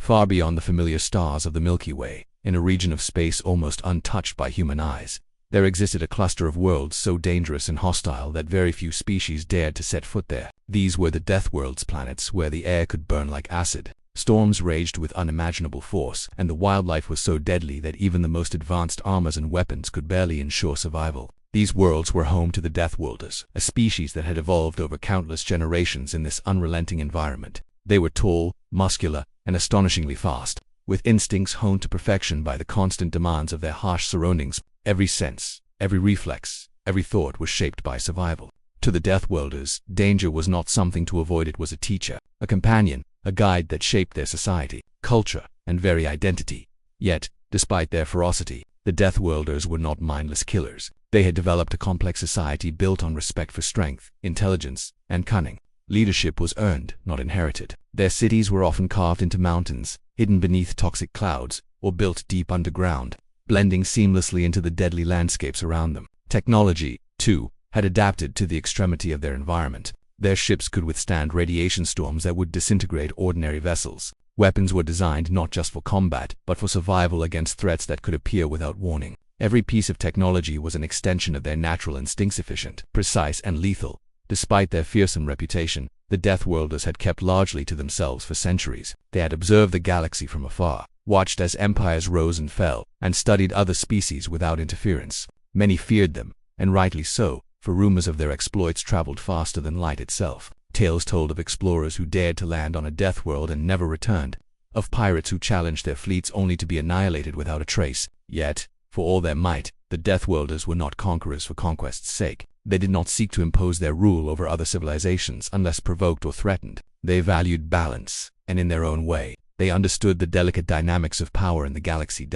Far beyond the familiar stars of the Milky Way, in a region of space almost untouched by human eyes, there existed a cluster of worlds so dangerous and hostile that very few species dared to set foot there. These were the Deathworlders, planets where the air could burn like acid. Storms raged with unimaginable force, and the wildlife was so deadly that even the most advanced armors and weapons could barely ensure survival. These worlds were home to the Deathworlders, a species that had evolved over countless generations in this unrelenting environment. They were tall, muscular, and astonishingly fast, with instincts honed to perfection by the constant demands of their harsh surroundings. Every sense, every reflex, every thought was shaped by survival. To the Deathworlders, danger was not something to avoid, it was a teacher, a companion, a guide that shaped their society, culture, and very identity. Yet, despite their ferocity, the Deathworlders were not mindless killers. They had developed a complex society built on respect for strength, intelligence, and cunning. Leadership was earned, not inherited. Their cities were often carved into mountains, hidden beneath toxic clouds, or built deep underground, blending seamlessly into the deadly landscapes around them. Technology, too, had adapted to the extremity of their environment. Their ships could withstand radiation storms that would disintegrate ordinary vessels. Weapons were designed not just for combat, but for survival against threats that could appear without warning. Every piece of technology was an extension of their natural instincts, efficient, precise, and lethal. Despite their fearsome reputation, the Deathworlders had kept largely to themselves for centuries. They had observed the galaxy from afar, watched as empires rose and fell, and studied other species without interference. Many feared them, and rightly so, for rumors of their exploits traveled faster than light itself. Tales told of explorers who dared to land on a Deathworld and never returned, of pirates who challenged their fleets only to be annihilated without a trace. Yet, for all their might, the Deathworlders were not conquerors for conquest's sake. They did not seek to impose their rule over other civilizations unless provoked or threatened. They valued balance, and in their own way, they understood the delicate dynamics of power in the galaxy.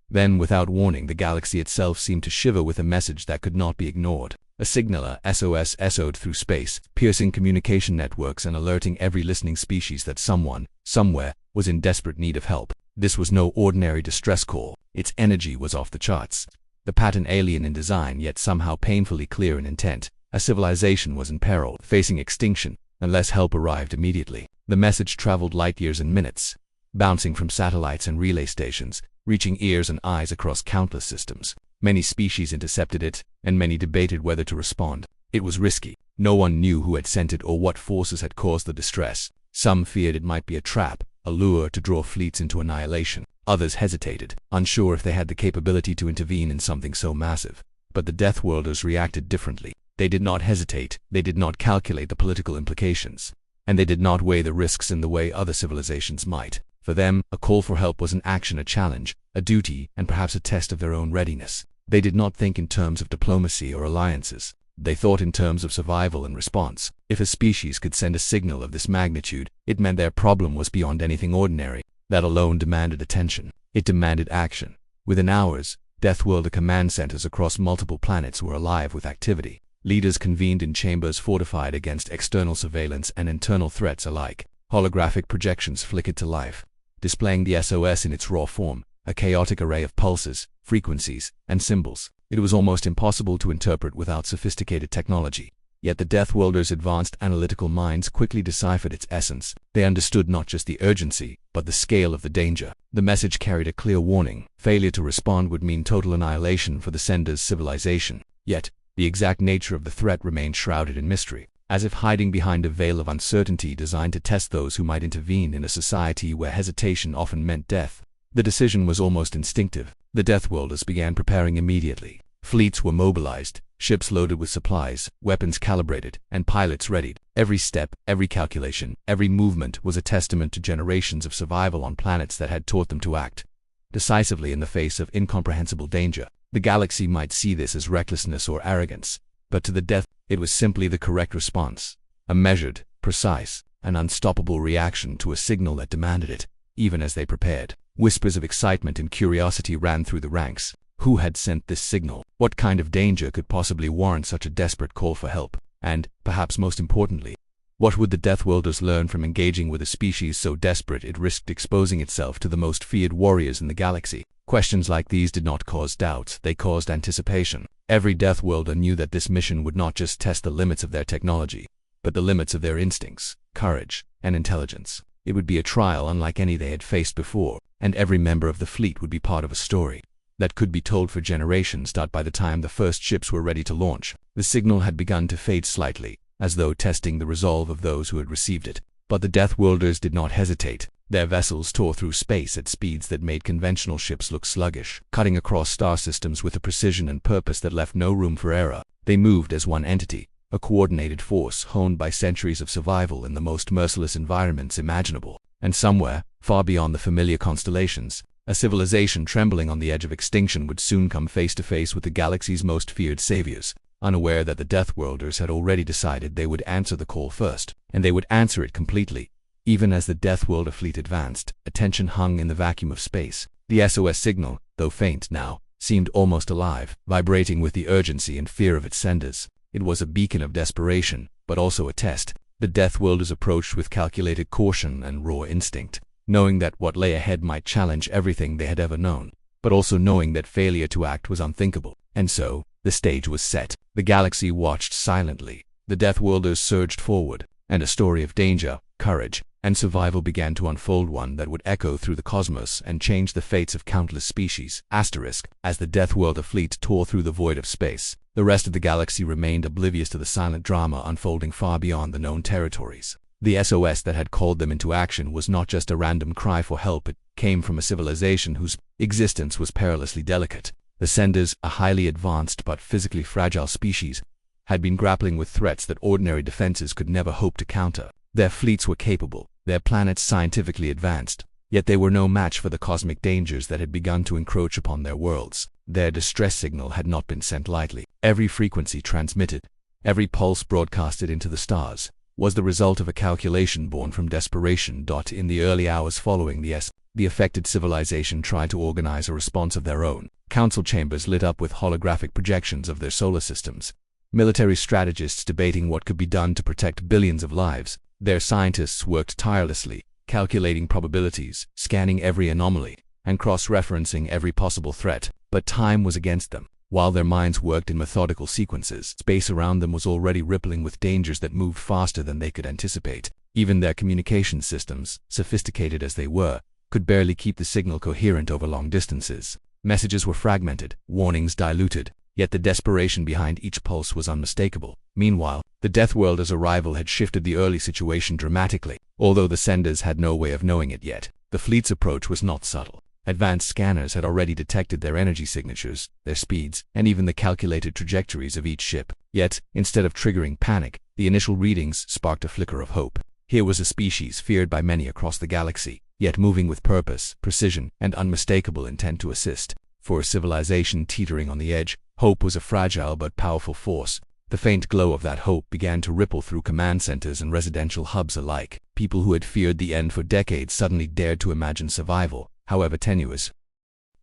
Then, without warning, the galaxy itself seemed to shiver with a message that could not be ignored. A signaler, SOS, echoed through space, piercing communication networks and alerting every listening species that someone, somewhere, was in desperate need of help. This was no ordinary distress call. Its energy was off the charts. The pattern alien in design, yet somehow painfully clear in intent. A civilization was in peril, facing extinction, unless help arrived immediately. The message traveled light years in minutes, bouncing from satellites and relay stations, reaching ears and eyes across countless systems. Many species intercepted it, and many debated whether to respond. It was risky. No one knew who had sent it or what forces had caused the distress. Some feared it might be a trap, a lure to draw fleets into annihilation. Others hesitated, unsure if they had the capability to intervene in something so massive. But the Deathworlders reacted differently. They did not hesitate, they did not calculate the political implications, and they did not weigh the risks in the way other civilizations might. For them, a call for help was an action, a challenge, a duty, and perhaps a test of their own readiness. They did not think in terms of diplomacy or alliances. They thought in terms of survival and response. If a species could send a signal of this magnitude, it meant their problem was beyond anything ordinary. That alone demanded attention. It demanded action. Within hours, Deathworlder command centers across multiple planets were alive with activity. Leaders convened in chambers fortified against external surveillance and internal threats alike. Holographic projections flickered to life, displaying the SOS in its raw form, a chaotic array of pulses, frequencies, and symbols. It was almost impossible to interpret without sophisticated technology. Yet the Deathworlders' advanced analytical minds quickly deciphered its essence. They understood not just the urgency, but the scale of the danger. The message carried a clear warning. Failure to respond would mean total annihilation for the sender's civilization. Yet, the exact nature of the threat remained shrouded in mystery, as if hiding behind a veil of uncertainty designed to test those who might intervene in a society where hesitation often meant death. The decision was almost instinctive. The Deathworlders began preparing immediately. Fleets were mobilized, ships loaded with supplies, weapons calibrated, and pilots readied. Every step, every calculation, every movement was a testament to generations of survival on planets that had taught them to act decisively in the face of incomprehensible danger. The galaxy might see this as recklessness or arrogance, but to the Death, it was simply the correct response. A measured, precise, and unstoppable reaction to a signal that demanded it. Even as they prepared, whispers of excitement and curiosity ran through the ranks. Who had sent this signal? What kind of danger could possibly warrant such a desperate call for help? And, perhaps most importantly, what would the Deathworlders learn from engaging with a species so desperate it risked exposing itself to the most feared warriors in the galaxy? Questions like these did not cause doubts, they caused anticipation. Every Deathworlder knew that this mission would not just test the limits of their technology, but the limits of their instincts, courage, and intelligence. It would be a trial unlike any they had faced before, and every member of the fleet would be part of a story that could be told for generations. By the time the first ships were ready to launch, the signal had begun to fade slightly, as though testing the resolve of those who had received it. But the Deathworlders did not hesitate. Their vessels tore through space at speeds that made conventional ships look sluggish, cutting across star systems with a precision and purpose that left no room for error. They moved as one entity, a coordinated force honed by centuries of survival in the most merciless environments imaginable. And somewhere, far beyond the familiar constellations, a civilization trembling on the edge of extinction would soon come face to face with the galaxy's most feared saviors, unaware that the Deathworlders had already decided they would answer the call first, and they would answer it completely. Even as the Deathworlder fleet advanced, attention hung in the vacuum of space. The SOS signal, though faint now, seemed almost alive, vibrating with the urgency and fear of its senders. It was a beacon of desperation, but also a test. The Deathworlders approached with calculated caution and raw instinct, knowing that what lay ahead might challenge everything they had ever known, but also knowing that failure to act was unthinkable. And so, the stage was set. The galaxy watched silently. The Deathworlders surged forward, and a story of danger, courage, and survival began to unfold, one that would echo through the cosmos and change the fates of countless species. As the Deathworlder fleet tore through the void of space, the rest of the galaxy remained oblivious to the silent drama unfolding far beyond the known territories. The SOS that had called them into action was not just a random cry for help. It came from a civilization whose existence was perilously delicate. The senders, a highly advanced but physically fragile species, had been grappling with threats that ordinary defenses could never hope to counter. Their fleets were capable, their planets scientifically advanced, yet they were no match for the cosmic dangers that had begun to encroach upon their worlds. Their distress signal had not been sent lightly. Every frequency transmitted, every pulse broadcasted into the stars, was the result of a calculation born from desperation. In the early hours following the affected civilization tried to organize a response of their own. Council chambers lit up with holographic projections of their solar systems, military strategists debating what could be done to protect billions of lives. Their scientists worked tirelessly, calculating probabilities, scanning every anomaly, and cross-referencing every possible threat. But time was against them. While their minds worked in methodical sequences, space around them was already rippling with dangers that moved faster than they could anticipate. Even their communication systems, sophisticated as they were, could barely keep the signal coherent over long distances. Messages were fragmented, warnings diluted, yet the desperation behind each pulse was unmistakable. Meanwhile, the Deathworlders' arrival had shifted the early situation dramatically. Although the senders had no way of knowing it yet, the fleet's approach was not subtle. Advanced scanners had already detected their energy signatures, their speeds, and even the calculated trajectories of each ship. Yet, instead of triggering panic, the initial readings sparked a flicker of hope. Here was a species feared by many across the galaxy, yet moving with purpose, precision, and unmistakable intent to assist. For a civilization teetering on the edge, hope was a fragile but powerful force. The faint glow of that hope began to ripple through command centers and residential hubs alike. People who had feared the end for decades suddenly dared to imagine survival, however tenuous.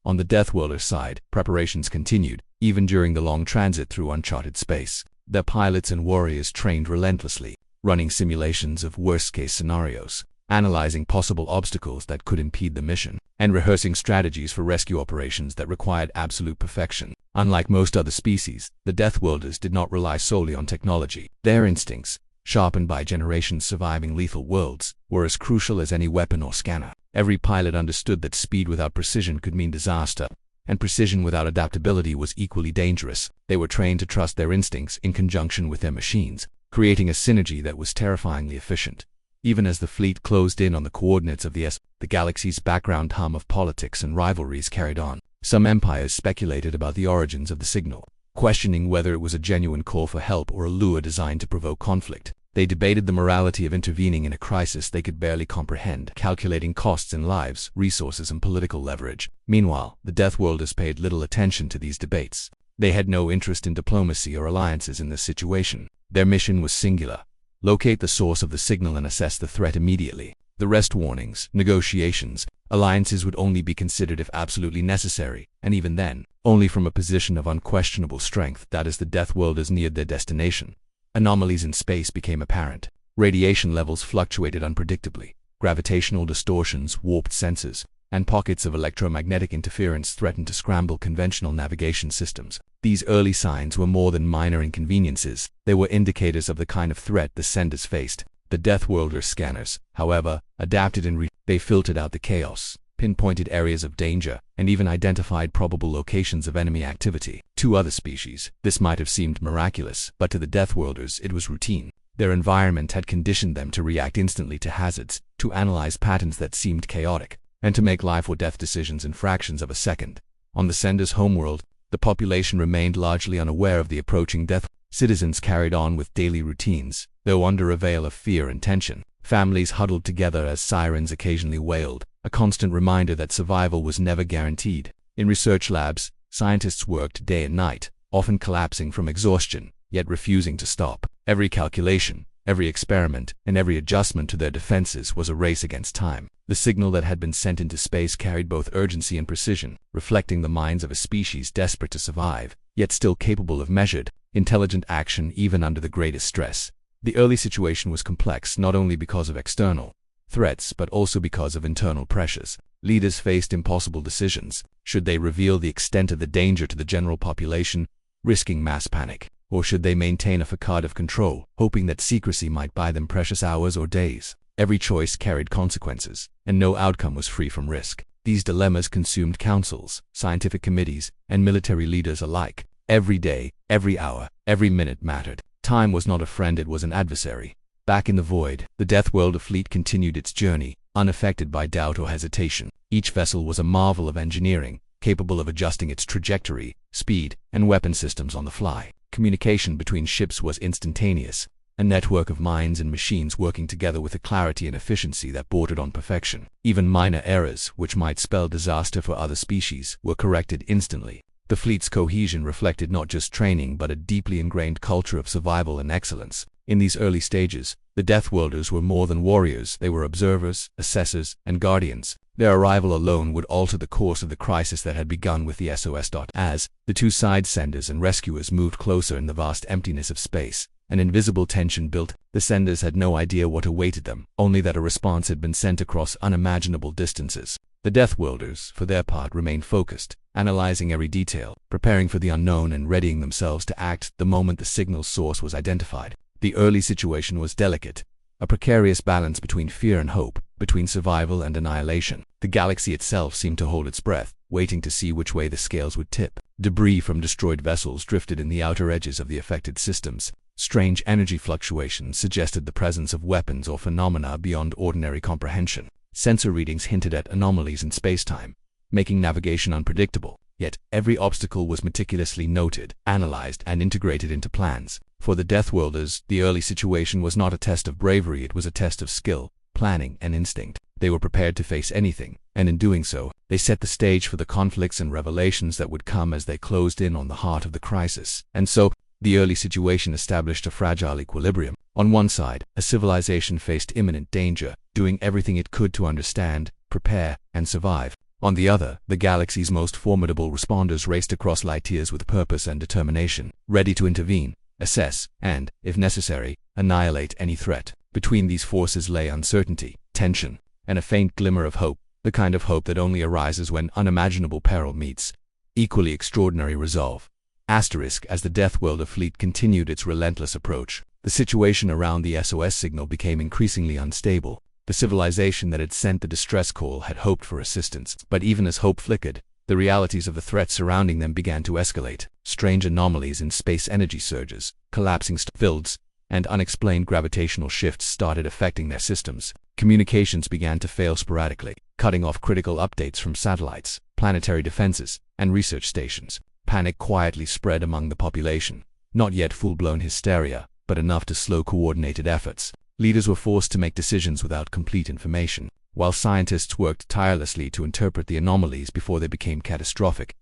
On the Deathworlder side, preparations continued, even during the long transit through uncharted space. Their pilots and warriors trained relentlessly, running simulations of worst-case scenarios, analyzing possible obstacles that could impede the mission, and rehearsing strategies for rescue operations that required absolute perfection. Unlike most other species, the Deathworlders did not rely solely on technology. Their instincts, sharpened by generations surviving lethal worlds, were as crucial as any weapon or scanner. Every pilot understood that speed without precision could mean disaster, and precision without adaptability was equally dangerous. They were trained to trust their instincts in conjunction with their machines, creating a synergy that was terrifyingly efficient. Even as the fleet closed in on the coordinates of the galaxy's background hum of politics and rivalries carried on. Some empires speculated about the origins of the signal, questioning whether it was a genuine call for help or a lure designed to provoke conflict. They debated the morality of intervening in a crisis they could barely comprehend, calculating costs in lives, resources, and political leverage. Meanwhile, the Deathworlders paid little attention to these debates. They had no interest in diplomacy or alliances in this situation. Their mission was singular: locate the source of the signal and assess the threat immediately. The rest, warnings, negotiations, alliances, would only be considered if absolutely necessary, and even then, only from a position of unquestionable strength. As the Deathworlders neared their destination, anomalies in space became apparent. Radiation levels fluctuated unpredictably. Gravitational distortions, warped sensors, and pockets of electromagnetic interference threatened to scramble conventional navigation systems. These early signs were more than minor inconveniences. They were indicators of the kind of threat the senders faced. The Deathworlders scanners, however, adapted and they filtered out the chaos, pinpointed areas of danger, and even identified probable locations of enemy activity. To other species, this might have seemed miraculous, but to the Deathworlders it was routine. Their environment had conditioned them to react instantly to hazards, to analyze patterns that seemed chaotic, and to make life or death decisions in fractions of a second. On the sender's homeworld, the population remained largely unaware of the approaching death. Citizens carried on with daily routines, though under a veil of fear and tension. Families huddled together as sirens occasionally wailed, a constant reminder that survival was never guaranteed. In research labs, scientists worked day and night, often collapsing from exhaustion, yet refusing to stop. Every calculation, every experiment, and every adjustment to their defenses was a race against time. The signal that had been sent into space carried both urgency and precision, reflecting the minds of a species desperate to survive, yet still capable of measured, intelligent action even under the greatest stress. The early situation was complex not only because of external threats but also because of internal pressures. Leaders faced impossible decisions. Should they reveal the extent of the danger to the general population, risking mass panic? Or should they maintain a facade of control, hoping that secrecy might buy them precious hours or days? Every choice carried consequences, and no outcome was free from risk. These dilemmas consumed councils, scientific committees, and military leaders alike. Every day, every hour, every minute mattered. Time was not a friend, it was an adversary. Back in the void, the Deathworlder fleet continued its journey, unaffected by doubt or hesitation. Each vessel was a marvel of engineering, capable of adjusting its trajectory, speed, and weapon systems on the fly. Communication between ships was instantaneous, a network of minds and machines working together with a clarity and efficiency that bordered on perfection. Even minor errors, which might spell disaster for other species, were corrected instantly. The fleet's cohesion reflected not just training but a deeply ingrained culture of survival and excellence. In these early stages, the Deathworlders were more than warriors, they were observers, assessors, and guardians. Their arrival alone would alter the course of the crisis that had begun with the SOS. As the two side senders and rescuers moved closer in the vast emptiness of space, an invisible tension built. The senders had no idea what awaited them, only that a response had been sent across unimaginable distances. The Deathworlders, for their part, remained focused, analyzing every detail, preparing for the unknown and readying themselves to act the moment the signal's source was identified. The early situation was delicate, a precarious balance between fear and hope, between survival and annihilation. The galaxy itself seemed to hold its breath, waiting to see which way the scales would tip. Debris from destroyed vessels drifted in the outer edges of the affected systems. Strange energy fluctuations suggested the presence of weapons or phenomena beyond ordinary comprehension. Sensor readings hinted at anomalies in space-time, making navigation unpredictable. Yet every obstacle was meticulously noted, analyzed, and integrated into plans. For the Deathworlders, the early situation was not a test of bravery, it was a test of skill, planning, and instinct. They were prepared to face anything, and in doing so, they set the stage for the conflicts and revelations that would come as they closed in on the heart of the crisis. And so, the early situation established a fragile equilibrium. On one side, a civilization faced imminent danger, doing everything it could to understand, prepare, and survive. On the other, the galaxy's most formidable responders raced across light years with purpose and determination, ready to intervene, assess, and, if necessary, annihilate any threat. Between these forces lay uncertainty, tension, and a faint glimmer of hope, the kind of hope that only arises when unimaginable peril meets equally extraordinary resolve. As the Deathworlder fleet continued its relentless approach, the situation around the SOS signal became increasingly unstable. The civilization that had sent the distress call had hoped for assistance, but even as hope flickered, the realities of the threat surrounding them began to escalate. Strange anomalies in space energy surges, collapsing fields, and unexplained gravitational shifts started affecting their systems. Communications began to fail sporadically, cutting off critical updates from satellites, planetary defenses, and research stations. Panic quietly spread among the population, not yet full-blown hysteria, but enough to slow coordinated efforts. Leaders were forced to make decisions without complete information, while scientists worked tirelessly to interpret the anomalies before they became catastrophic.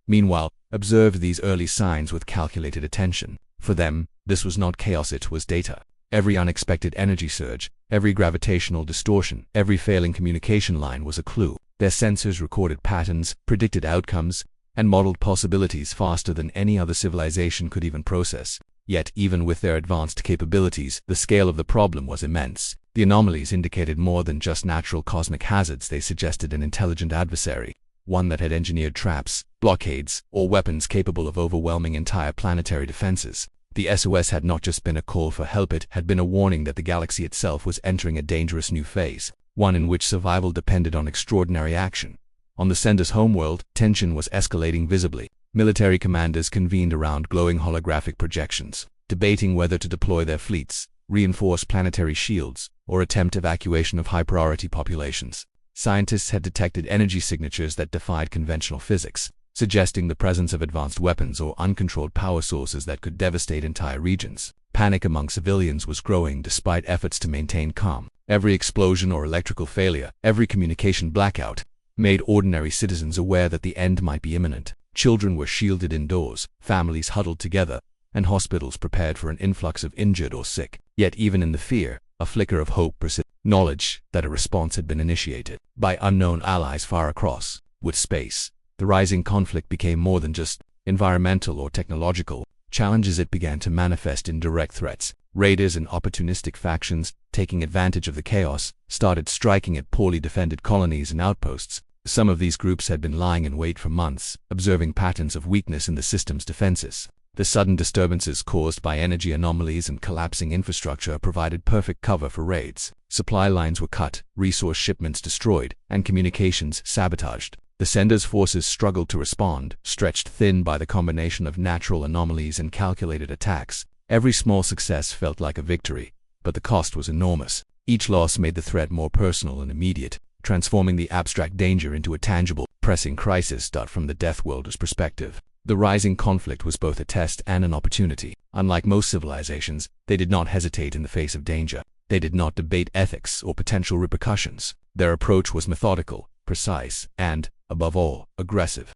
Meanwhile, observed these early signs with calculated attention. For them, this was not chaos, it was data. Every unexpected energy surge, every gravitational distortion, every failing communication line was a clue. Their sensors recorded patterns, predicted outcomes, and modeled possibilities faster than any other civilization could even process. Yet, even with their advanced capabilities, the scale of the problem was immense. The anomalies indicated more than just natural cosmic hazards, they suggested an intelligent adversary, one that had engineered traps, blockades, or weapons capable of overwhelming entire planetary defenses. The SOS had not just been a call for help, it had been a warning that the galaxy itself was entering a dangerous new phase, one in which survival depended on extraordinary action. On the sender's homeworld, tension was escalating visibly. Military commanders convened around glowing holographic projections, debating whether to deploy their fleets, reinforce planetary shields, or attempt evacuation of high-priority populations. Scientists had detected energy signatures that defied conventional physics, suggesting the presence of advanced weapons or uncontrolled power sources that could devastate entire regions. Panic among civilians was growing despite efforts to maintain calm. Every explosion or electrical failure, every communication blackout, made ordinary citizens aware that the end might be imminent. Children were shielded indoors, families huddled together, and hospitals prepared for an influx of injured or sick. Yet even in the fear, a flicker of hope persisted. Knowledge that a response had been initiated by unknown allies far across with space. The rising conflict became more than just environmental or technological challenges. It began to manifest in direct threats. Raiders and opportunistic factions, taking advantage of the chaos, started striking at poorly defended colonies and outposts. Some of these groups had been lying in wait for months, observing patterns of weakness in the system's defenses. The sudden disturbances caused by energy anomalies and collapsing infrastructure provided perfect cover for raids. Supply lines were cut, resource shipments destroyed, and communications sabotaged. The sender's forces struggled to respond, stretched thin by the combination of natural anomalies and calculated attacks. Every small success felt like a victory, but the cost was enormous. Each loss made the threat more personal and immediate, transforming the abstract danger into a tangible, pressing crisis. From the Deathworlders' perspective, the rising conflict was both a test and an opportunity. Unlike most civilizations, they did not hesitate in the face of danger. They did not debate ethics or potential repercussions. Their approach was methodical, precise, and, above all, aggressive.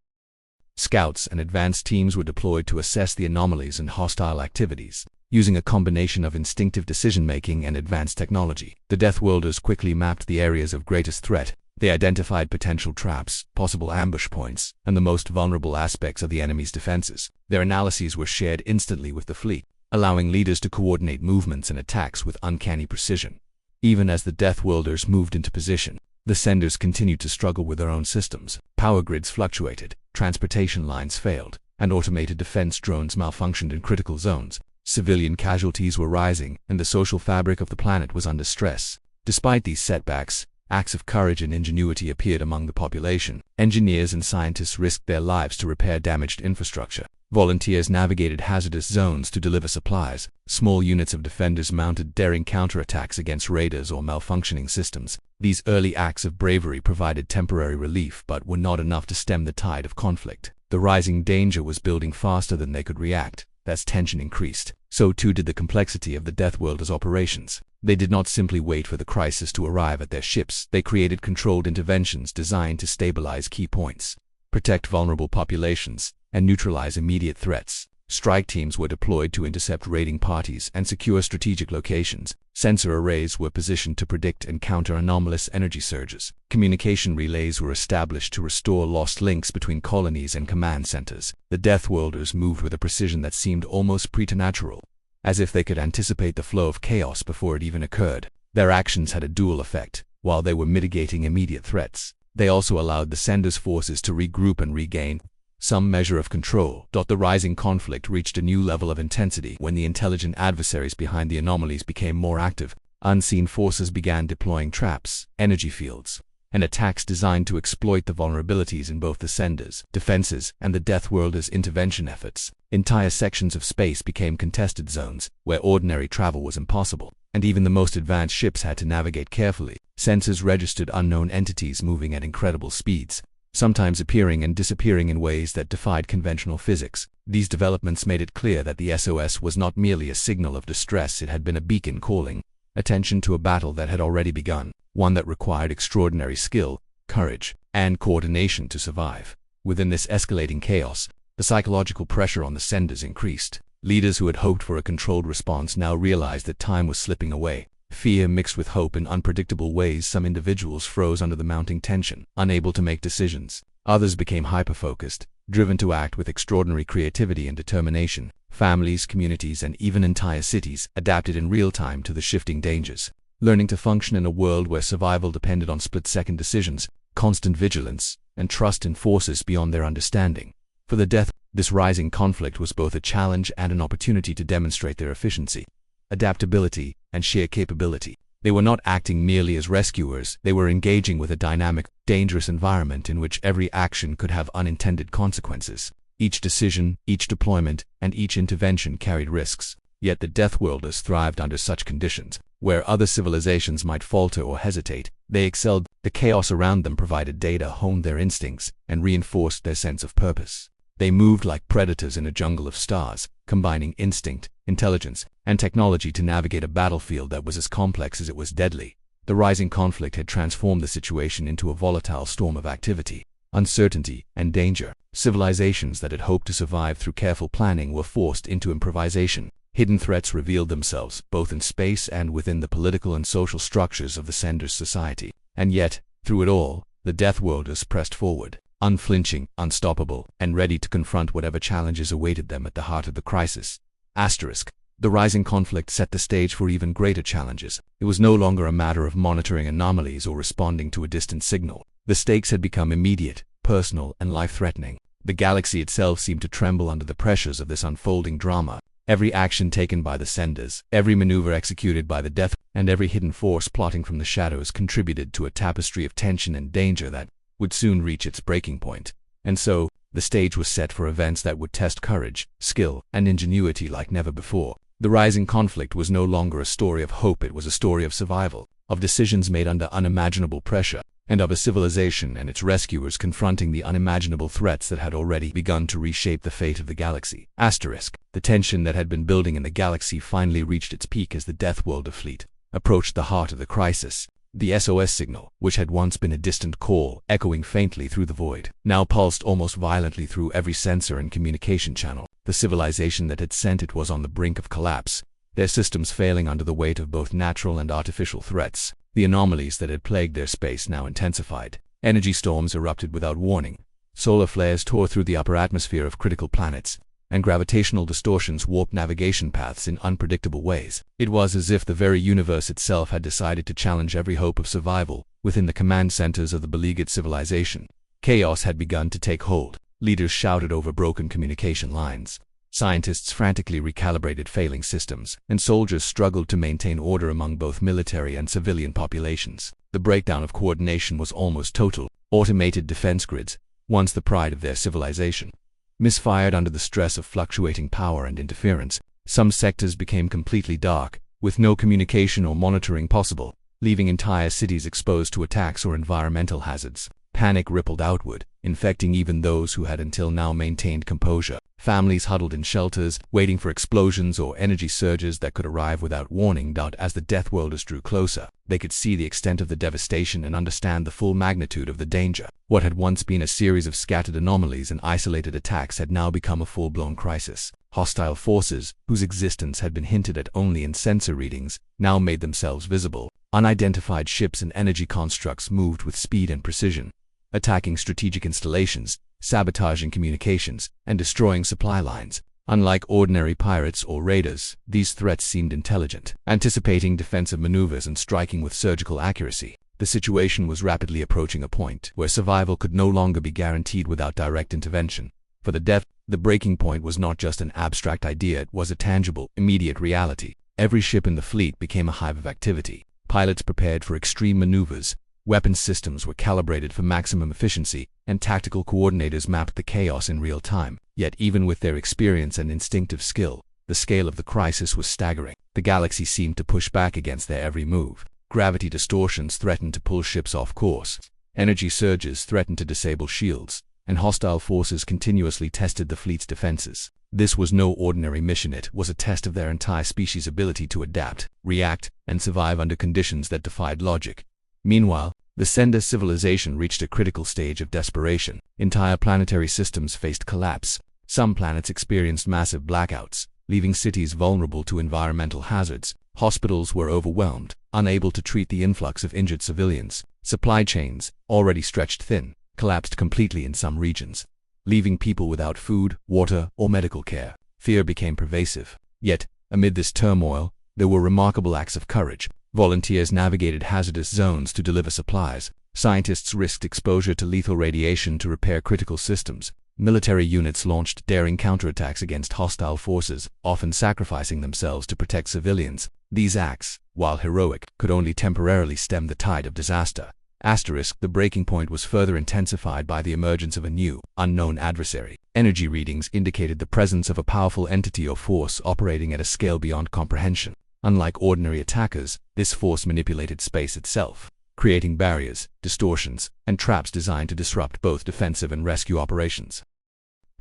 Scouts and advanced teams were deployed to assess the anomalies and hostile activities. Using a combination of instinctive decision-making and advanced technology, the Deathworlders quickly mapped the areas of greatest threat. They identified potential traps, possible ambush points, and the most vulnerable aspects of the enemy's defenses. Their analyses were shared instantly with the fleet, allowing leaders to coordinate movements and attacks with uncanny precision. Even as the Deathworlders moved into position, the senders continued to struggle with their own systems. Power grids fluctuated, transportation lines failed, and automated defense drones malfunctioned in critical zones. Civilian casualties were rising, and the social fabric of the planet was under stress. Despite these setbacks, acts of courage and ingenuity appeared among the population. Engineers and scientists risked their lives to repair damaged infrastructure. Volunteers navigated hazardous zones to deliver supplies. Small units of defenders mounted daring counterattacks against raiders or malfunctioning systems. These early acts of bravery provided temporary relief but were not enough to stem the tide of conflict. The rising danger was building faster than they could react. As tension increased, so too did the complexity of the Deathworlders' operations. They did not simply wait for the crisis to arrive at their ships. They created controlled interventions designed to stabilize key points, protect vulnerable populations, and neutralize immediate threats. Strike teams were deployed to intercept raiding parties and secure strategic locations. Sensor arrays were positioned to predict and counter anomalous energy surges. Communication relays were established to restore lost links between colonies and command centers. The Deathworlders moved with a precision that seemed almost preternatural, as if they could anticipate the flow of chaos before it even occurred. Their actions had a dual effect. While they were mitigating immediate threats, they also allowed the sender's forces to regroup and regain some measure of control. The rising conflict reached a new level of intensity when the intelligent adversaries behind the anomalies became more active. Unseen forces began deploying traps, energy fields, and attacks designed to exploit the vulnerabilities in both the senders' defenses and the Deathworlders' intervention efforts. Entire sections of space became contested zones where ordinary travel was impossible, and even the most advanced ships had to navigate carefully. Sensors registered unknown entities moving at incredible speeds, sometimes appearing and disappearing in ways that defied conventional physics. These developments made it clear that the SOS was not merely a signal of distress, it had been a beacon calling attention to a battle that had already begun, one that required extraordinary skill, courage, and coordination to survive. Within this escalating chaos, the psychological pressure on the senders increased. Leaders who had hoped for a controlled response now realized that time was slipping away. Fear mixed with hope in unpredictable ways. Some individuals froze under the mounting tension, unable to make decisions. Others became hyper-focused, driven to act with extraordinary creativity and determination. Families, communities, and even entire cities adapted in real time to the shifting dangers, learning to function in a world where survival depended on split-second decisions, constant vigilance, and trust in forces beyond their understanding. For the This rising conflict was both a challenge and an opportunity to demonstrate their efficiency, adaptability, and sheer capability. They were not acting merely as rescuers, they were engaging with a dynamic, dangerous environment in which every action could have unintended consequences. Each decision, each deployment, and each intervention carried risks. Yet the Deathworlders thrived under such conditions. Where other civilizations might falter or hesitate, they excelled. The chaos around them provided data, honed their instincts, and reinforced their sense of purpose. They moved like predators in a jungle of stars, combining instinct, intelligence, and technology to navigate a battlefield that was as complex as it was deadly. The rising conflict had transformed the situation into a volatile storm of activity, uncertainty, and danger. Civilizations that had hoped to survive through careful planning were forced into improvisation. Hidden threats revealed themselves, both in space and within the political and social structures of the sender's society. And yet, through it all, the Deathworlders pressed forward, unflinching, unstoppable, and ready to confront whatever challenges awaited them at the heart of the crisis. The rising conflict set the stage for even greater challenges. It was no longer a matter of monitoring anomalies or responding to a distant signal. The stakes had become immediate, personal, and life-threatening. The galaxy itself seemed to tremble under the pressures of this unfolding drama. Every action taken by the senders, every maneuver executed by the Death, and every hidden force plotting from the shadows contributed to a tapestry of tension and danger that would soon reach its breaking point. And so, the stage was set for events that would test courage, skill, and ingenuity like never before. The rising conflict was no longer a story of hope, it was a story of survival, of decisions made under unimaginable pressure, and of a civilization and its rescuers confronting the unimaginable threats that had already begun to reshape the fate of the galaxy. The tension that had been building in the galaxy finally reached its peak as the Deathworlder fleet approached the heart of the crisis. The SOS signal, which had once been a distant call echoing faintly through the void, now pulsed almost violently through every sensor and communication channel. The civilization that had sent it was on the brink of collapse, their systems failing under the weight of both natural and artificial threats. The anomalies that had plagued their space now intensified. Energy storms erupted without warning, solar flares tore through the upper atmosphere of critical planets, and gravitational distortions warped navigation paths in unpredictable ways. It was as if the very universe itself had decided to challenge every hope of survival within the command centers of the beleaguered civilization. Chaos had begun to take hold. Leaders shouted over broken communication lines. Scientists frantically recalibrated failing systems, and soldiers struggled to maintain order among both military and civilian populations. The breakdown of coordination was almost total. Automated defense grids, once the pride of their civilization, misfired under the stress of fluctuating power and interference. Some sectors became completely dark, with no communication or monitoring possible, leaving entire cities exposed to attacks or environmental hazards. Panic rippled outward, infecting even those who had until now maintained composure. Families huddled in shelters, waiting for explosions or energy surges that could arrive without warning. As the Deathworlders drew closer, they could see the extent of the devastation and understand the full magnitude of the danger. What had once been a series of scattered anomalies and isolated attacks had now become a full-blown crisis. Hostile forces, whose existence had been hinted at only in sensor readings, now made themselves visible. Unidentified ships and energy constructs moved with speed and precision, attacking strategic installations, sabotaging communications, and destroying supply lines. Unlike ordinary pirates or raiders, these threats seemed intelligent, anticipating defensive maneuvers and striking with surgical accuracy. The situation was rapidly approaching a point where survival could no longer be guaranteed without direct intervention. For the breaking point was not just an abstract idea, it was a tangible, immediate reality. Every ship in the fleet became a hive of activity. Pilots prepared for extreme maneuvers, weapons systems were calibrated for maximum efficiency, and tactical coordinators mapped the chaos in real time. Yet even with their experience and instinctive skill, the scale of the crisis was staggering. The galaxy seemed to push back against their every move. Gravity distortions threatened to pull ships off course. Energy surges threatened to disable shields, and hostile forces continuously tested the fleet's defenses. This was no ordinary mission, it was a test of their entire species' ability to adapt, react, and survive under conditions that defied logic. Meanwhile, the sender civilization reached a critical stage of desperation. Entire planetary systems faced collapse. Some planets experienced massive blackouts, leaving cities vulnerable to environmental hazards. Hospitals were overwhelmed, unable to treat the influx of injured civilians. Supply chains, already stretched thin, collapsed completely in some regions, leaving people without food, water, or medical care. Fear became pervasive. Yet, amid this turmoil, there were remarkable acts of courage. Volunteers navigated hazardous zones to deliver supplies. Scientists risked exposure to lethal radiation to repair critical systems. military units launched daring counterattacks against hostile forces, often sacrificing themselves to protect civilians. These acts, while heroic, could only temporarily stem the tide of disaster. The breaking point was further intensified by the emergence of a new, unknown adversary. Energy readings indicated the presence of a powerful entity or force operating at a scale beyond comprehension. Unlike ordinary attackers, this force manipulated space itself, creating barriers, distortions, and traps designed to disrupt both defensive and rescue operations.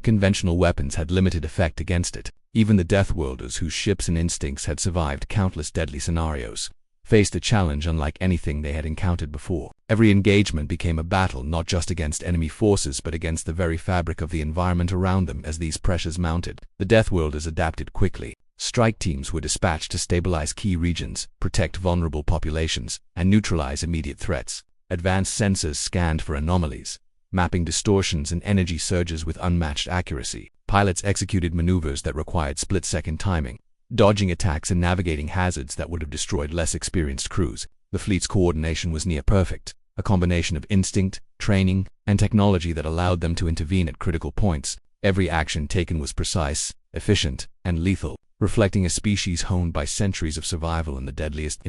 Conventional weapons had limited effect against it. Even the Deathworlders, whose ships and instincts had survived countless deadly scenarios, faced a challenge unlike anything they had encountered before. Every engagement became a battle not just against enemy forces but against the very fabric of the environment around them. As these pressures mounted, the Deathworlders adapted quickly. Strike teams were dispatched to stabilize key regions, protect vulnerable populations, and neutralize immediate threats. Advanced sensors scanned for anomalies, mapping distortions and energy surges with unmatched accuracy. Pilots executed maneuvers that required split-second timing, dodging attacks and navigating hazards that would have destroyed less experienced crews. The fleet's coordination was near perfect, a combination of instinct, training, and technology that allowed them to intervene at critical points. Every action taken was precise, efficient, and lethal, reflecting a species honed by centuries of survival in the deadliest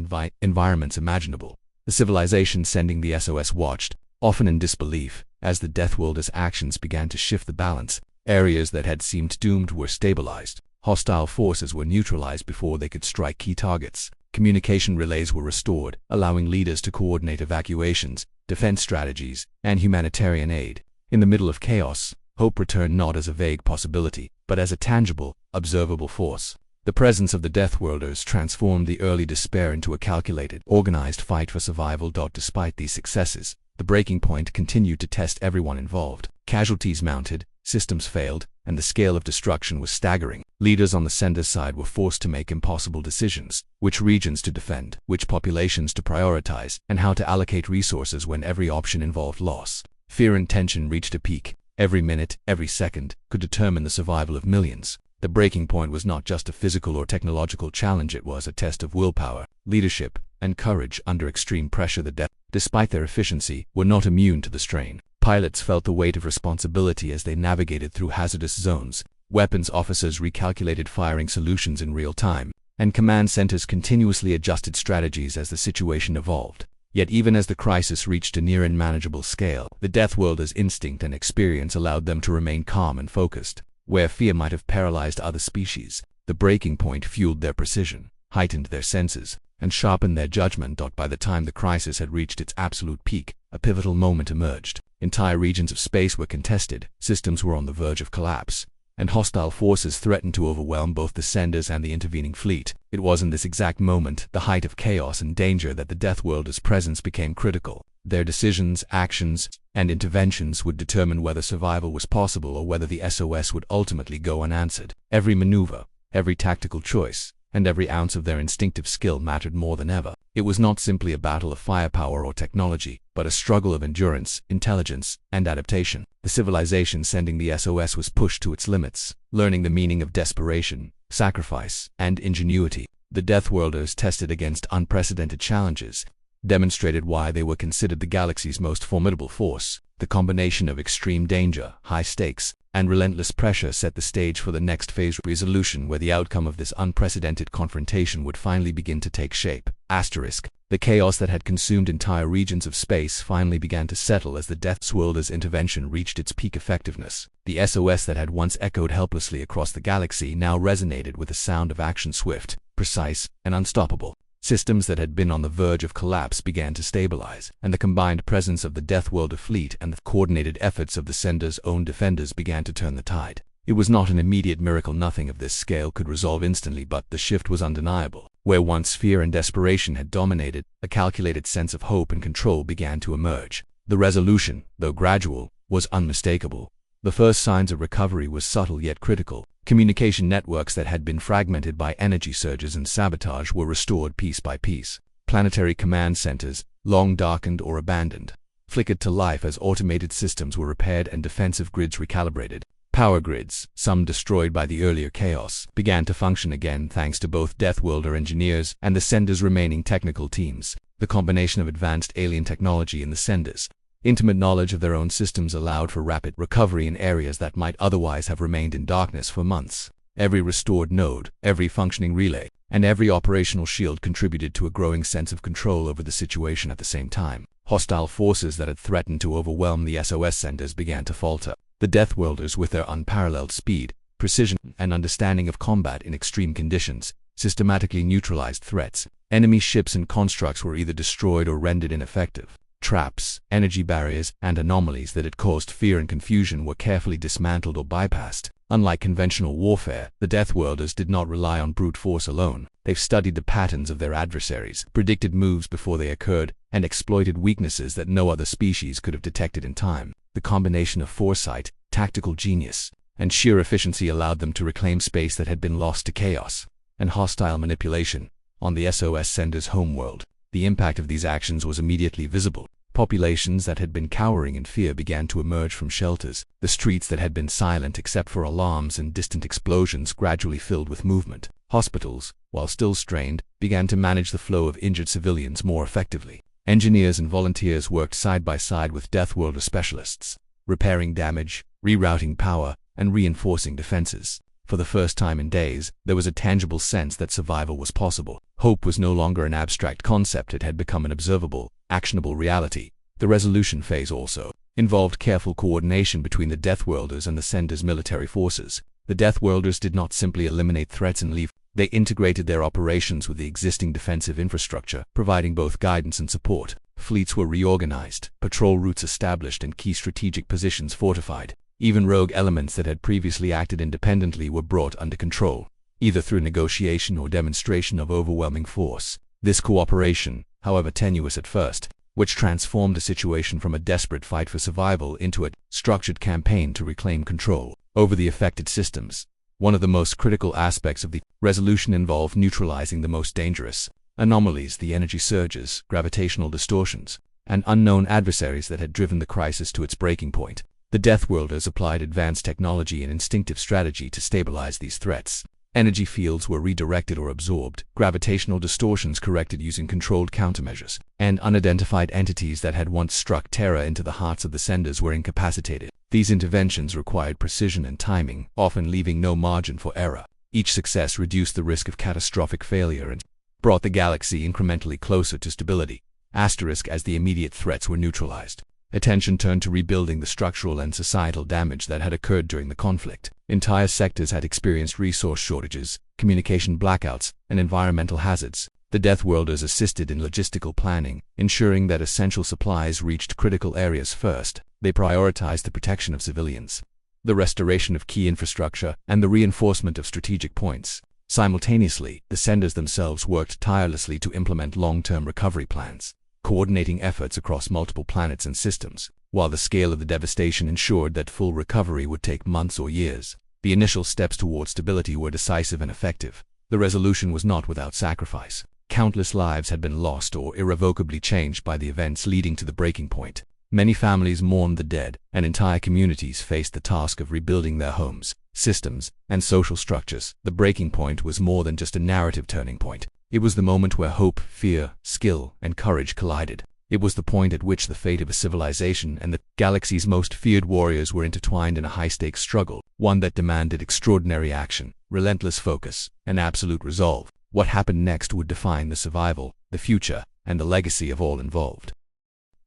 environments imaginable. The civilization sending the SOS watched, often in disbelief, as the Deathworlders' actions began to shift the balance. Areas that had seemed doomed were stabilized. Hostile forces were neutralized before they could strike key targets. Communication relays were restored, allowing leaders to coordinate evacuations, defense strategies, and humanitarian aid. In the middle of chaos, hope returned not as a vague possibility, but as a tangible, observable force. The presence of the Deathworlders transformed the early despair into a calculated, organized fight for survival. Despite these successes, the breaking point continued to test everyone involved. Casualties mounted, systems failed, and the scale of destruction was staggering. Leaders on the sender's side were forced to make impossible decisions: which regions to defend, which populations to prioritize, and how to allocate resources when every option involved loss. Fear and tension reached a peak. Every minute, every second, could determine the survival of millions. The breaking point was not just a physical or technological challenge, it was a test of willpower, leadership, and courage under extreme pressure. Despite their efficiency, were not immune to the strain. Pilots felt the weight of responsibility as they navigated through hazardous zones. Weapons officers recalculated firing solutions in real time, and command centers continuously adjusted strategies as the situation evolved. Yet even as the crisis reached a near unmanageable scale, the Deathworlders' instinct and experience allowed them to remain calm and focused. Where fear might have paralyzed other species, the breaking point fueled their precision, heightened their senses, and sharpened their judgment. By the time the crisis had reached its absolute peak, a pivotal moment emerged. Entire regions of space were contested, systems were on the verge of collapse, and hostile forces threatened to overwhelm both the senders and the intervening fleet. It was in this exact moment, the height of chaos and danger, that the Deathworlders' presence became critical. Their decisions, actions, and interventions would determine whether survival was possible or whether the SOS would ultimately go unanswered. Every maneuver, every tactical choice, and every ounce of their instinctive skill mattered more than ever. It was not simply a battle of firepower or technology, but a struggle of endurance, intelligence, and adaptation. The civilization sending the SOS was pushed to its limits, learning the meaning of desperation, sacrifice, and ingenuity. The Deathworlders, tested against unprecedented challenges, demonstrated why they were considered the galaxy's most formidable force. The combination of extreme danger, high stakes, and relentless pressure set the stage for the next phase resolution, where the outcome of this unprecedented confrontation would finally begin to take shape. The chaos that had consumed entire regions of space finally began to settle as the Deathworlders' intervention reached its peak effectiveness. The SOS that had once echoed helplessly across the galaxy now resonated with a sound of action, swift, precise, and unstoppable. Systems that had been on the verge of collapse began to stabilize, and the combined presence of the Deathworlder fleet and the coordinated efforts of the sender's own defenders began to turn the tide. It was not an immediate miracle. Nothing of this scale could resolve instantly, but the shift was undeniable. Where once fear and desperation had dominated, a calculated sense of hope and control began to emerge. The resolution, though gradual, was unmistakable. The first signs of recovery were subtle yet critical. Communication networks that had been fragmented by energy surges and sabotage were restored piece by piece. Planetary command centers, long darkened or abandoned, flickered to life as automated systems were repaired and defensive grids recalibrated. Power grids, some destroyed by the earlier chaos, began to function again thanks to both Deathworlder engineers and the sender's remaining technical teams. The combination of advanced alien technology in the senders, Intimate knowledge of their own systems allowed for rapid recovery in areas that might otherwise have remained in darkness for months. Every restored node, every functioning relay, and every operational shield contributed to a growing sense of control over the situation at the same time. Hostile forces that had threatened to overwhelm the SOS senders began to falter. The Deathworlders, with their unparalleled speed, precision, and understanding of combat in extreme conditions, systematically neutralized threats. Enemy ships and constructs were either destroyed or rendered ineffective. Traps, energy barriers, and anomalies that had caused fear and confusion were carefully dismantled or bypassed. Unlike conventional warfare, the Deathworlders did not rely on brute force alone. They studied the patterns of their adversaries, predicted moves before they occurred, and exploited weaknesses that no other species could have detected in time. The combination of foresight, tactical genius, and sheer efficiency allowed them to reclaim space that had been lost to chaos and hostile manipulation on the SOS sender's homeworld. The impact of these actions was immediately visible. Populations that had been cowering in fear began to emerge from shelters. The streets that had been silent except for alarms and distant explosions gradually filled with movement. Hospitals, while still strained, began to manage the flow of injured civilians more effectively. Engineers and volunteers worked side by side with Deathworlder specialists, repairing damage, rerouting power, and reinforcing defenses. For the first time in days, there was a tangible sense that survival was possible. Hope was no longer an abstract concept, it had become an observable, actionable reality. The resolution phase also involved careful coordination between the Deathworlders and the sender's military forces. The Deathworlders did not simply eliminate threats and leave. They integrated their operations with the existing defensive infrastructure, providing both guidance and support. Fleets were reorganized, patrol routes established, and key strategic positions fortified. Even rogue elements that had previously acted independently were brought under control, either through negotiation or demonstration of overwhelming force. This cooperation, however tenuous at first, which transformed the situation from a desperate fight for survival into a structured campaign to reclaim control over the affected systems. One of the most critical aspects of the resolution involved neutralizing the most dangerous anomalies, the energy surges, gravitational distortions, and unknown adversaries that had driven the crisis to its breaking point. The Deathworlders applied advanced technology and instinctive strategy to stabilize these threats. Energy fields were redirected or absorbed, gravitational distortions corrected using controlled countermeasures, and unidentified entities that had once struck terror into the hearts of the senders were incapacitated. These interventions required precision and timing, often leaving no margin for error. Each success reduced the risk of catastrophic failure and brought the galaxy incrementally closer to stability. As the immediate threats were neutralized, attention turned to rebuilding the structural and societal damage that had occurred during the conflict. Entire sectors had experienced resource shortages, communication blackouts, and environmental hazards. The Deathworlders assisted in logistical planning, ensuring that essential supplies reached critical areas first. They prioritized the protection of civilians, the restoration of key infrastructure, and the reinforcement of strategic points. Simultaneously, the senders themselves worked tirelessly to implement long-term recovery plans, coordinating efforts across multiple planets and systems. While the scale of the devastation ensured that full recovery would take months or years, the initial steps towards stability were decisive and effective. The resolution was not without sacrifice. Countless lives had been lost or irrevocably changed by the events leading to the breaking point. Many families mourned the dead, and entire communities faced the task of rebuilding their homes, systems, and social structures. The breaking point was more than just a narrative turning point. It was the moment where hope, fear, skill, and courage collided. It was the point at which the fate of a civilization and the galaxy's most feared warriors were intertwined in a high-stakes struggle, one that demanded extraordinary action, relentless focus, and absolute resolve. What happened next would define the survival, the future, and the legacy of all involved.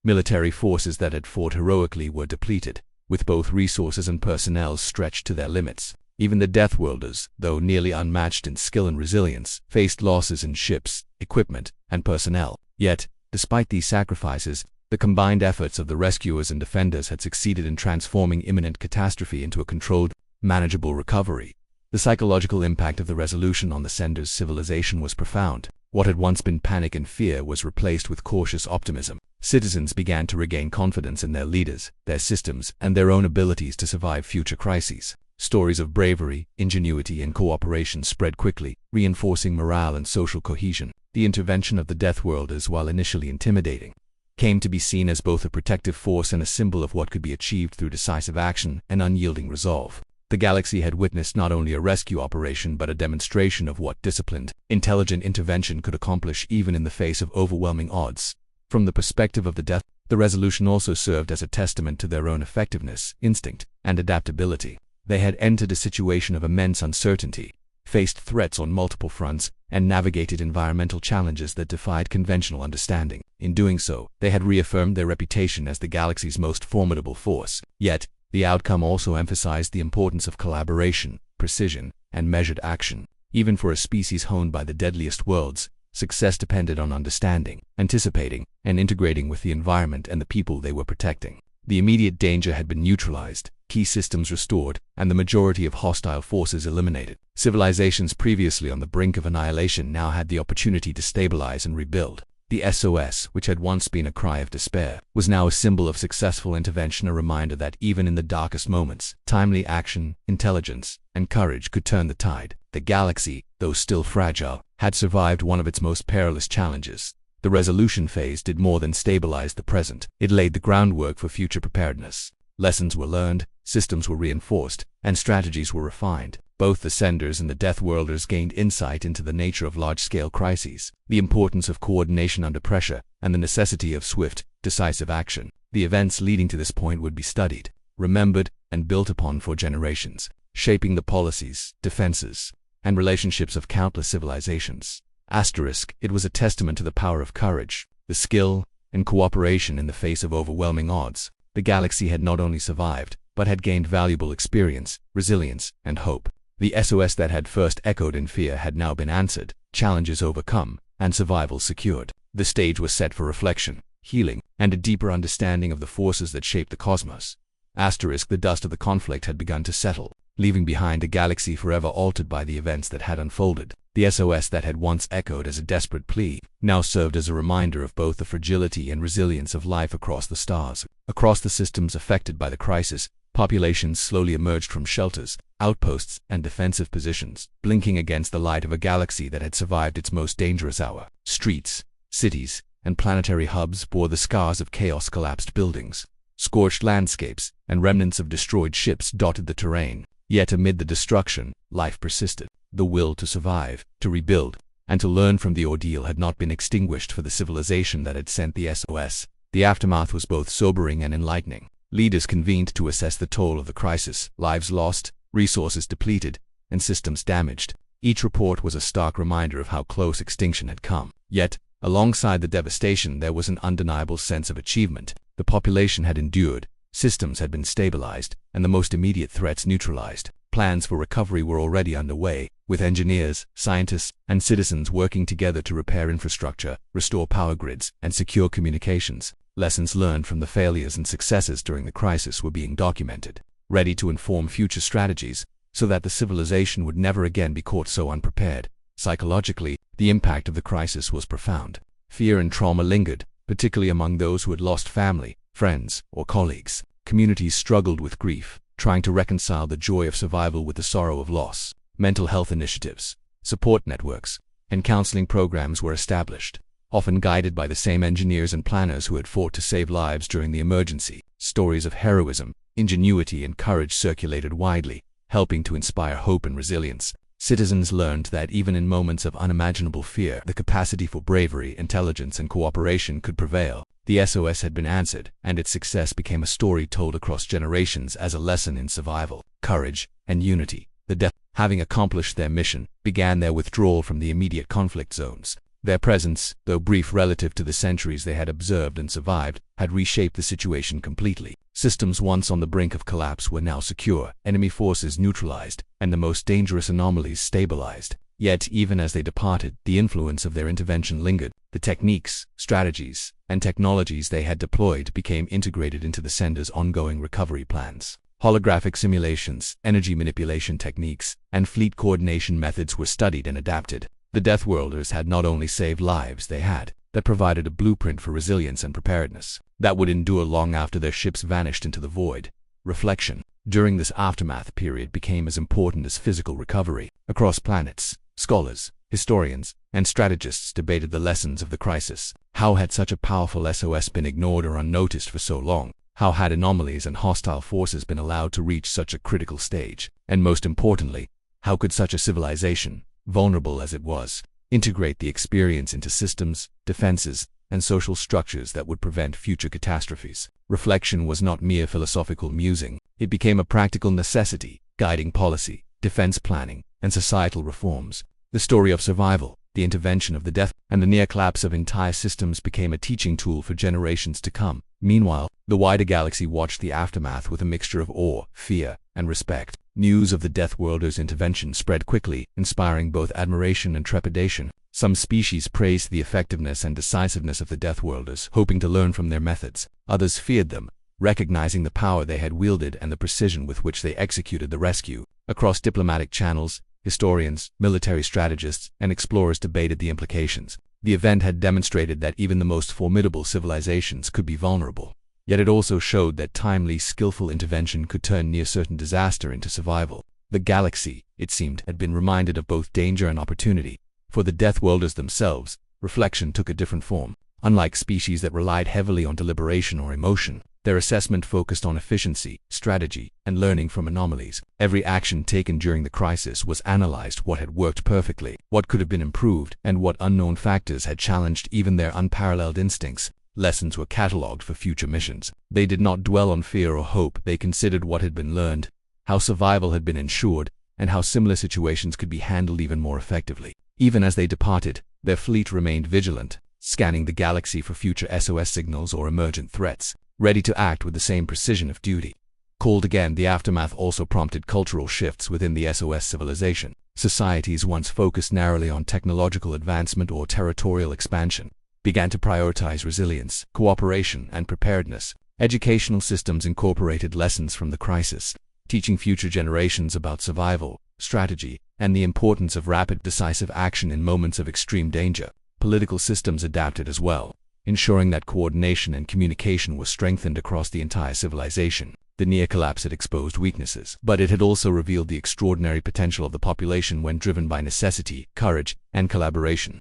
Military forces that had fought heroically were depleted, with both resources and personnel stretched to their limits. Even the Deathworlders, though nearly unmatched in skill and resilience, faced losses in ships, equipment, and personnel. Yet, despite these sacrifices, the combined efforts of the rescuers and defenders had succeeded in transforming imminent catastrophe into a controlled, manageable recovery. The psychological impact of the resolution on the sender's civilization was profound. What had once been panic and fear was replaced with cautious optimism. Citizens began to regain confidence in their leaders, their systems, and their own abilities to survive future crises. Stories of bravery, ingenuity, and cooperation spread quickly, reinforcing morale and social cohesion. The intervention of the Deathworlders, while initially intimidating, came to be seen as both a protective force and a symbol of what could be achieved through decisive action and unyielding resolve. The galaxy had witnessed not only a rescue operation but a demonstration of what disciplined, intelligent intervention could accomplish even in the face of overwhelming odds. From the perspective of the The resolution also served as a testament to their own effectiveness, instinct, and adaptability. They had entered a situation of immense uncertainty, faced threats on multiple fronts, and navigated environmental challenges that defied conventional understanding. In doing so, they had reaffirmed their reputation as the galaxy's most formidable force. Yet, the outcome also emphasized the importance of collaboration, precision, and measured action. Even for a species honed by the deadliest worlds, success depended on understanding, anticipating, and integrating with the environment and the people they were protecting. The immediate danger had been neutralized, key systems restored, and the majority of hostile forces eliminated. Civilizations previously on the brink of annihilation now had the opportunity to stabilize and rebuild. The SOS, which had once been a cry of despair, was now a symbol of successful intervention, a reminder that even in the darkest moments, timely action, intelligence, and courage could turn the tide. The galaxy, though still fragile, had survived one of its most perilous challenges. The resolution phase did more than stabilize the present. It laid the groundwork for future preparedness. Lessons were learned, systems were reinforced, and strategies were refined. Both the senders and the Deathworlders gained insight into the nature of large-scale crises, the importance of coordination under pressure, and the necessity of swift, decisive action. The events leading to this point would be studied, remembered, and built upon for generations, shaping the policies, defenses, and relationships of countless civilizations. It was a testament to the power of courage, the skill, and cooperation in the face of overwhelming odds. The galaxy had not only survived, but had gained valuable experience, resilience, and hope. The SOS that had first echoed in fear had now been answered, challenges overcome, and survival secured. The stage was set for reflection, healing, and a deeper understanding of the forces that shaped the cosmos. The dust of the conflict had begun to settle, leaving behind a galaxy forever altered by the events that had unfolded. The SOS that had once echoed as a desperate plea now served as a reminder of both the fragility and resilience of life across the stars. Across the systems affected by the crisis, populations slowly emerged from shelters, outposts, and defensive positions, blinking against the light of a galaxy that had survived its most dangerous hour. Streets, cities, and planetary hubs bore the scars of chaos. Collapsed buildings, scorched landscapes, and remnants of destroyed ships dotted the terrain. Yet amid the destruction, life persisted. The will to survive, to rebuild, and to learn from the ordeal had not been extinguished for the civilization that had sent the SOS. The aftermath was both sobering and enlightening. Leaders convened to assess the toll of the crisis, lives lost, resources depleted, and systems damaged. Each report was a stark reminder of how close extinction had come. Yet, alongside the devastation, there was an undeniable sense of achievement. The population had endured, systems had been stabilized, and the most immediate threats neutralized. Plans for recovery were already underway, with engineers, scientists, and citizens working together to repair infrastructure, restore power grids, and secure communications. Lessons learned from the failures and successes during the crisis were being documented, ready to inform future strategies, so that the civilization would never again be caught so unprepared. Psychologically, the impact of the crisis was profound. Fear and trauma lingered, particularly among those who had lost family, friends, or colleagues. Communities struggled with grief, trying to reconcile the joy of survival with the sorrow of loss. Mental health initiatives, support networks, and counseling programs were established, often guided by the same engineers and planners who had fought to save lives during the emergency. Stories of heroism, ingenuity, and courage circulated widely, helping to inspire hope and resilience. Citizens learned that even in moments of unimaginable fear, the capacity for bravery, intelligence, and cooperation could prevail. The SOS had been answered, and its success became a story told across generations as a lesson in survival, courage, and unity. The Death, having accomplished their mission, began their withdrawal from the immediate conflict zones. Their presence, though brief relative to the centuries they had observed and survived, had reshaped the situation completely. Systems once on the brink of collapse were now secure, enemy forces neutralized, and the most dangerous anomalies stabilized. Yet, even as they departed, the influence of their intervention lingered. The techniques, strategies, and technologies they had deployed became integrated into the sender's ongoing recovery plans. Holographic simulations, energy manipulation techniques, and fleet coordination methods were studied and adapted. The Deathworlders had not only saved lives, that provided a blueprint for resilience and preparedness that would endure long after their ships vanished into the void. Reflection during this aftermath period became as important as physical recovery. Across planets, scholars, historians, and strategists debated the lessons of the crisis. How had such a powerful SOS been ignored or unnoticed for so long? How had anomalies and hostile forces been allowed to reach such a critical stage? And most importantly, how could such a civilization, vulnerable as it was, integrate the experience into systems, defenses, and social structures that would prevent future catastrophes. Reflection was not mere philosophical musing. It became a practical necessity, guiding policy, defense planning, and societal reforms. The story of survival, the intervention of the death, and the near collapse of entire systems became a teaching tool for generations to come. Meanwhile, the wider galaxy watched the aftermath with a mixture of awe, fear, and respect. News of the Deathworlders' intervention spread quickly, inspiring both admiration and trepidation. Some species praised the effectiveness and decisiveness of the Deathworlders, hoping to learn from their methods. Others feared them, recognizing the power they had wielded and the precision with which they executed the rescue. Across diplomatic channels, historians, military strategists, and explorers debated the implications. The event had demonstrated that even the most formidable civilizations could be vulnerable. Yet it also showed that timely, skillful intervention could turn near-certain disaster into survival. The galaxy, it seemed, had been reminded of both danger and opportunity. For the Deathworlders themselves, reflection took a different form. Unlike species that relied heavily on deliberation or emotion, their assessment focused on efficiency, strategy, and learning from anomalies. Every action taken during the crisis was analyzed: what had worked perfectly, what could have been improved, and what unknown factors had challenged even their unparalleled instincts. Lessons were catalogued for future missions. They did not dwell on fear or hope. They considered what had been learned, how survival had been ensured, and how similar situations could be handled even more effectively. Even as they departed, their fleet remained vigilant, scanning the galaxy for future SOS signals or emergent threats, ready to act with the same precision if duty called. Again, the aftermath also prompted cultural shifts within the SOS civilization. Societies once focused narrowly on technological advancement or territorial expansion began to prioritize resilience, cooperation, and preparedness. Educational systems incorporated lessons from the crisis, teaching future generations about survival, strategy, and the importance of rapid, decisive action in moments of extreme danger. Political systems adapted as well, ensuring that coordination and communication were strengthened across the entire civilization. The near collapse had exposed weaknesses, but it had also revealed the extraordinary potential of the population when driven by necessity, courage, and collaboration.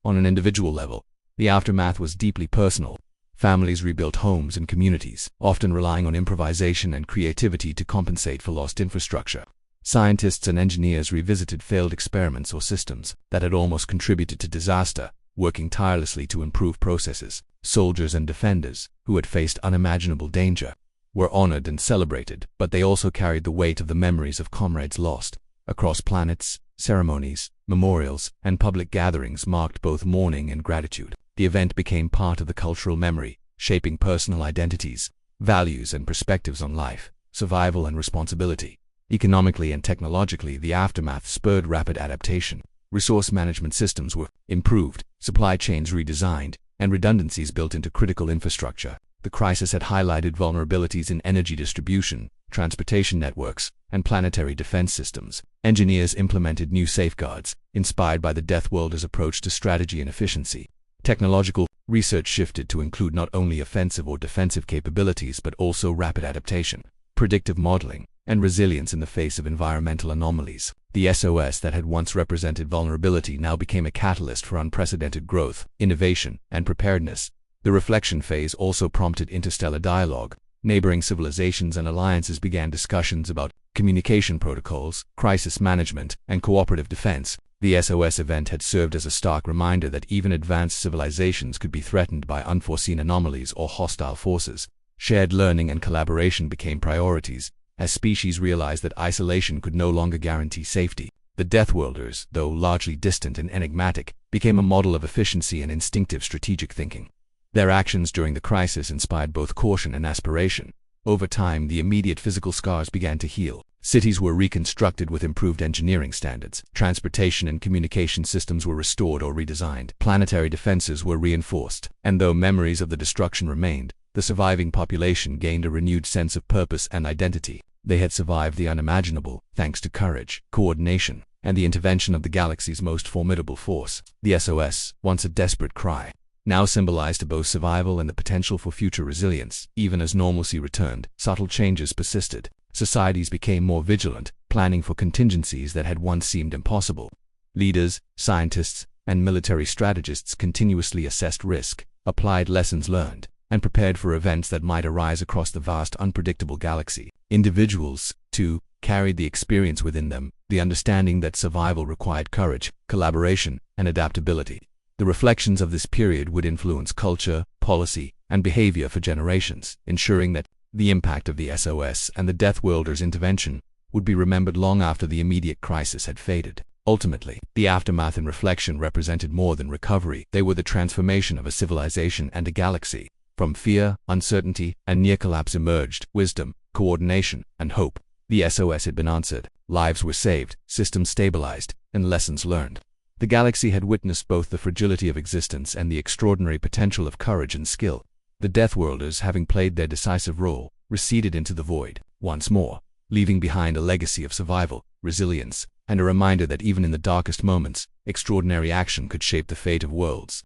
On an individual level, the aftermath was deeply personal. Families rebuilt homes and communities, often relying on improvisation and creativity to compensate for lost infrastructure. Scientists and engineers revisited failed experiments or systems that had almost contributed to disaster, working tirelessly to improve processes. Soldiers and defenders, who had faced unimaginable danger, were honored and celebrated, but they also carried the weight of the memories of comrades lost. Across planets, ceremonies, memorials, and public gatherings marked both mourning and gratitude. The event became part of the cultural memory, shaping personal identities, values, and perspectives on life, survival, and responsibility. Economically and technologically, the aftermath spurred rapid adaptation. Resource management systems were improved, supply chains redesigned, and redundancies built into critical infrastructure. The crisis had highlighted vulnerabilities in energy distribution, transportation networks, and planetary defense systems. Engineers implemented new safeguards, inspired by the Deathworlders' approach to strategy and efficiency. Technological research shifted to include not only offensive or defensive capabilities but also rapid adaptation, predictive modeling, and resilience in the face of environmental anomalies. The SOS that had once represented vulnerability now became a catalyst for unprecedented growth, innovation, and preparedness. The reflection phase also prompted interstellar dialogue. Neighboring civilizations and alliances began discussions about communication protocols, crisis management, and cooperative defense. The SOS event had served as a stark reminder that even advanced civilizations could be threatened by unforeseen anomalies or hostile forces. Shared learning and collaboration became priorities, as species realized that isolation could no longer guarantee safety. The Deathworlders, though largely distant and enigmatic, became a model of efficiency and instinctive strategic thinking. Their actions during the crisis inspired both caution and aspiration. Over time, the immediate physical scars began to heal. Cities were reconstructed with improved engineering standards. Transportation and communication systems were restored or redesigned. Planetary defenses were reinforced. And though memories of the destruction remained, the surviving population gained a renewed sense of purpose and identity. They had survived the unimaginable, thanks to courage, coordination, and the intervention of the galaxy's most formidable force. The SOS, once a desperate cry, now symbolized both survival and the potential for future resilience. Even as normalcy returned, subtle changes persisted. Societies became more vigilant, planning for contingencies that had once seemed impossible. Leaders, scientists, and military strategists continuously assessed risk, applied lessons learned, and prepared for events that might arise across the vast, unpredictable galaxy. Individuals, too, carried the experience within them, the understanding that survival required courage, collaboration, and adaptability. The reflections of this period would influence culture, policy, and behavior for generations, ensuring that the impact of the SOS and the Deathworlders' intervention would be remembered long after the immediate crisis had faded. Ultimately, the aftermath and reflection represented more than recovery. They were the transformation of a civilization and a galaxy. From fear, uncertainty, and near collapse emerged wisdom, coordination, and hope. The SOS had been answered, lives were saved, systems stabilized, and lessons learned. The galaxy had witnessed both the fragility of existence and the extraordinary potential of courage and skill. The Deathworlders, having played their decisive role, receded into the void once more, leaving behind a legacy of survival, resilience, and a reminder that even in the darkest moments, extraordinary action could shape the fate of worlds.